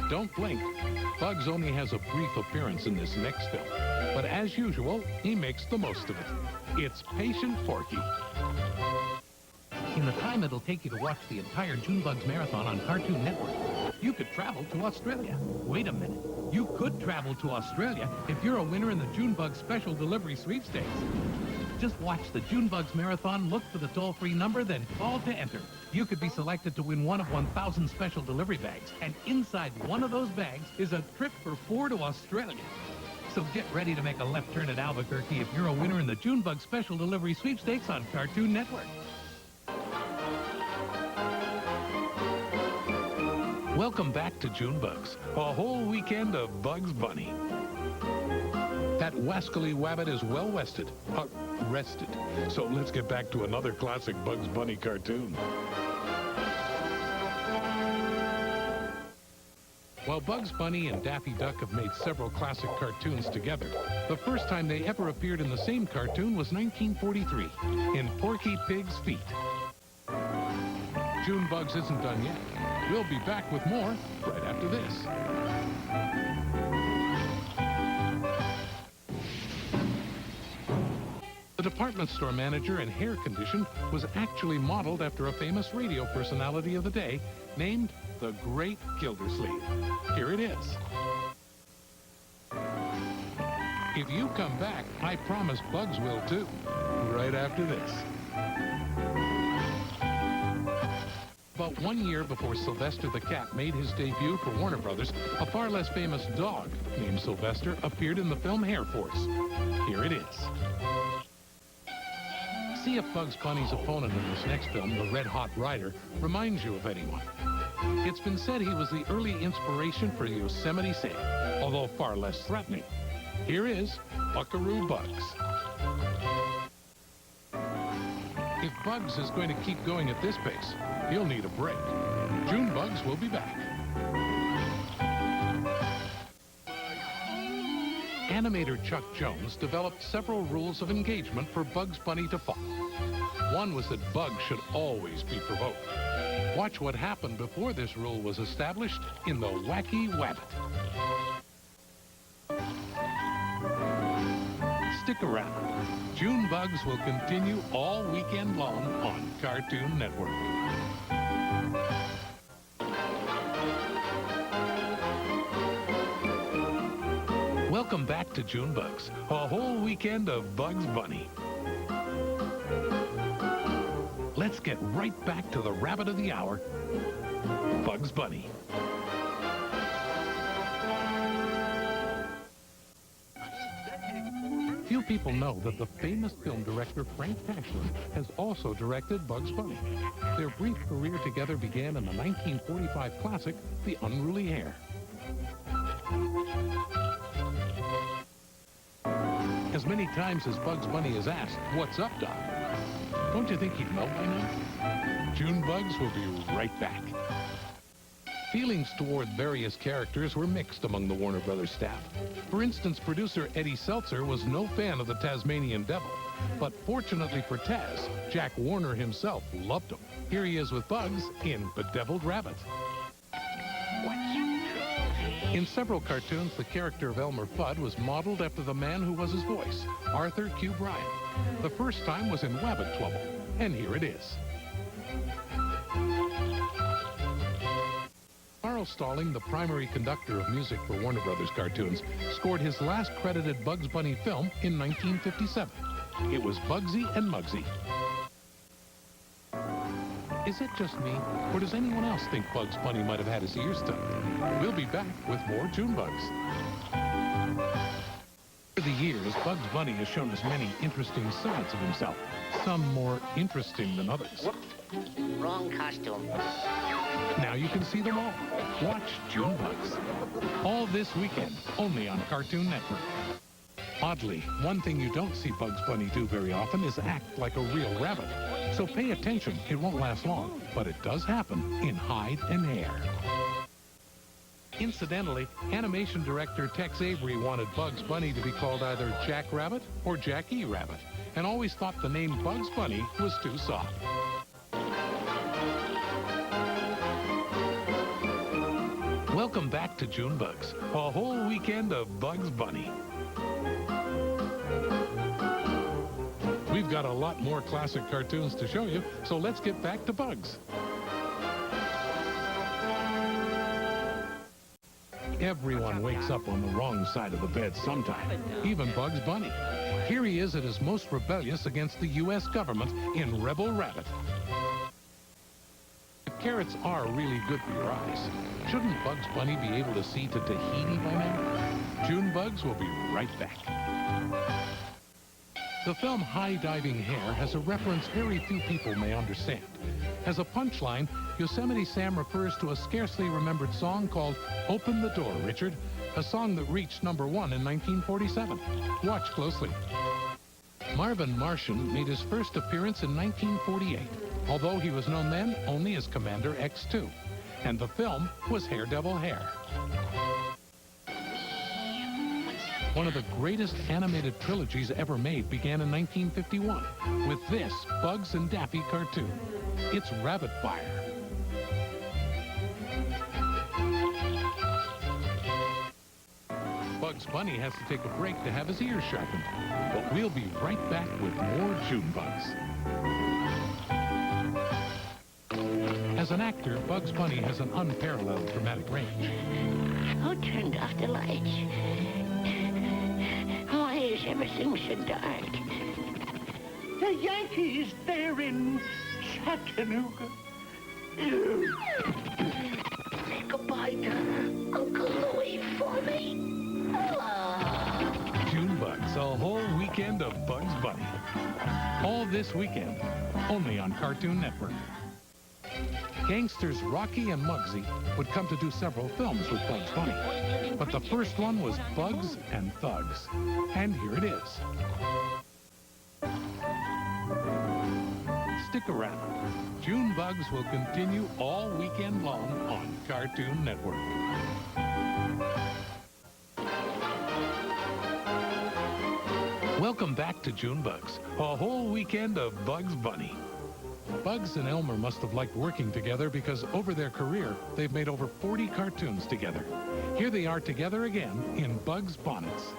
Don't blink. Bugs only has a brief appearance in this next film, but as usual, he makes the most of it. It's Patient Porky. In the time it'll take you to watch the entire June Bugs marathon on Cartoon Network, you could travel to Australia. Wait a minute. You could travel to Australia if you're a winner in the June Bugs Special Delivery Sweepstakes. Just watch the June Bugs Marathon, look for the toll-free number, then call to enter. You could be selected to win one of 1,000 special delivery bags, and inside one of those bags is a trip for 4 to Australia. So get ready to make a left turn at Albuquerque if you're a winner in the June Bugs Special Delivery Sweepstakes on Cartoon Network. Welcome back to June Bugs, a whole weekend of Bugs Bunny. That wascally wabbit is well rested. So let's get back to another classic Bugs Bunny cartoon. While Bugs Bunny and Daffy Duck have made several classic cartoons together, the first time they ever appeared in the same cartoon was 1943 in Porky Pig's Feet. June Bugs isn't done yet. We'll be back with more right after this. The department store manager and hair condition was actually modeled after a famous radio personality of the day named the Great Gildersleeve. Here it is. If you come back, I promise Bugs will too, right after this. About 1 year before Sylvester the Cat made his debut for Warner Brothers, a far less famous dog named Sylvester appeared in the film Hair Force. Here it is. See if Bugs Bunny's opponent in this next film, the Red Hot Rider, reminds you of anyone. It's been said he was the early inspiration for Yosemite Sam, although far less threatening. Here is Buckaroo Bugs. If Bugs is going to keep going at this pace, he'll need a break. June Bugs will be back. Animator Chuck Jones developed several rules of engagement for Bugs Bunny to follow. One was that Bugs should always be provoked. Watch what happened before this rule was established in the Wacky Wabbit. Stick around. June Bugs will continue all weekend long on Cartoon Network. Welcome back to June Bugs, a whole weekend of Bugs Bunny. Let's get right back to the rabbit of the hour, Bugs Bunny. Few people know that the famous film director Frank Tashlin has also directed Bugs Bunny. Their brief career together began in the 1945 classic, The Unruly Hare. As many times as Bugs Bunny is asked, "What's up, Doc?" Don't you think he'd know by now? June Bugs will be right back. Feelings toward various characters were mixed among the Warner Brothers staff. For instance, producer Eddie Seltzer was no fan of the Tasmanian Devil. But fortunately for Taz, Jack Warner himself loved him. Here he is with Bugs in Bedeviled Rabbit. In several cartoons, the character of Elmer Fudd was modeled after the man who was his voice, Arthur Q. Bryan. The first time was in Wabbit Trouble, and here it is. Carl Stalling, the primary conductor of music for Warner Brothers cartoons, scored his last credited Bugs Bunny film in 1957. It was Bugsy and Mugsy. Is it just me, or does anyone else think Bugs Bunny might have had his ears stuffed? We'll be back with more June Bugs. Over the years, Bugs Bunny has shown us many interesting sides of himself, some more interesting than others. Whoops. Wrong costume. Now you can see them all. Watch June Bugs. All this weekend, only on Cartoon Network. Oddly, one thing you don't see Bugs Bunny do very often is act like a real rabbit. So pay attention, it won't last long, but it does happen in hide and hair. Incidentally, animation director Tex Avery wanted Bugs Bunny to be called either Jack Rabbit or Jackie Rabbit, and always thought the name Bugs Bunny was too soft. Welcome back to June Bugs, a whole weekend of Bugs Bunny. We've got a lot more classic cartoons to show you, so let's get back to Bugs. Everyone wakes up on the wrong side of the bed sometime, even Bugs Bunny. Here he is at his most rebellious against the U.S. government in Rebel Rabbit. If carrots are really good for your eyes, shouldn't Bugs Bunny be able to see to Tahiti by now? June Bugs will be right back. The film High Diving Hare has a reference very few people may understand. As a punchline, Yosemite Sam refers to a scarcely remembered song called Open the Door, Richard, a song that reached #1 in 1947. Watch closely. Marvin Martian made his first appearance in 1948, although he was known then only as Commander X2, and the film was Daredevil Hare. One of the greatest animated trilogies ever made began in 1951 with this Bugs and Daffy cartoon. It's Rabbit Fire. Bugs Bunny has to take a break to have his ears sharpened, but we'll be right back with more June Bugs. As an actor, Bugs Bunny has an unparalleled dramatic range. Who turned off the lights? Why is everything so dark? The Yankees, they're in Chattanooga. Say goodbye to Uncle Louie for me. June Bugs, a whole weekend of Bugs Bunny. All this weekend, only on Cartoon Network. Gangsters Rocky and Muggsy would come to do several films with Bugs Bunny. But the first one was Bugs and Thugs. And here it is. Stick around. June Bugs will continue all weekend long on Cartoon Network. Welcome back to June Bugs, a whole weekend of Bugs Bunny. Bugs and Elmer must have liked working together because over their career, they've made over 40 cartoons together. Here they are together again in Bugs Bonnets.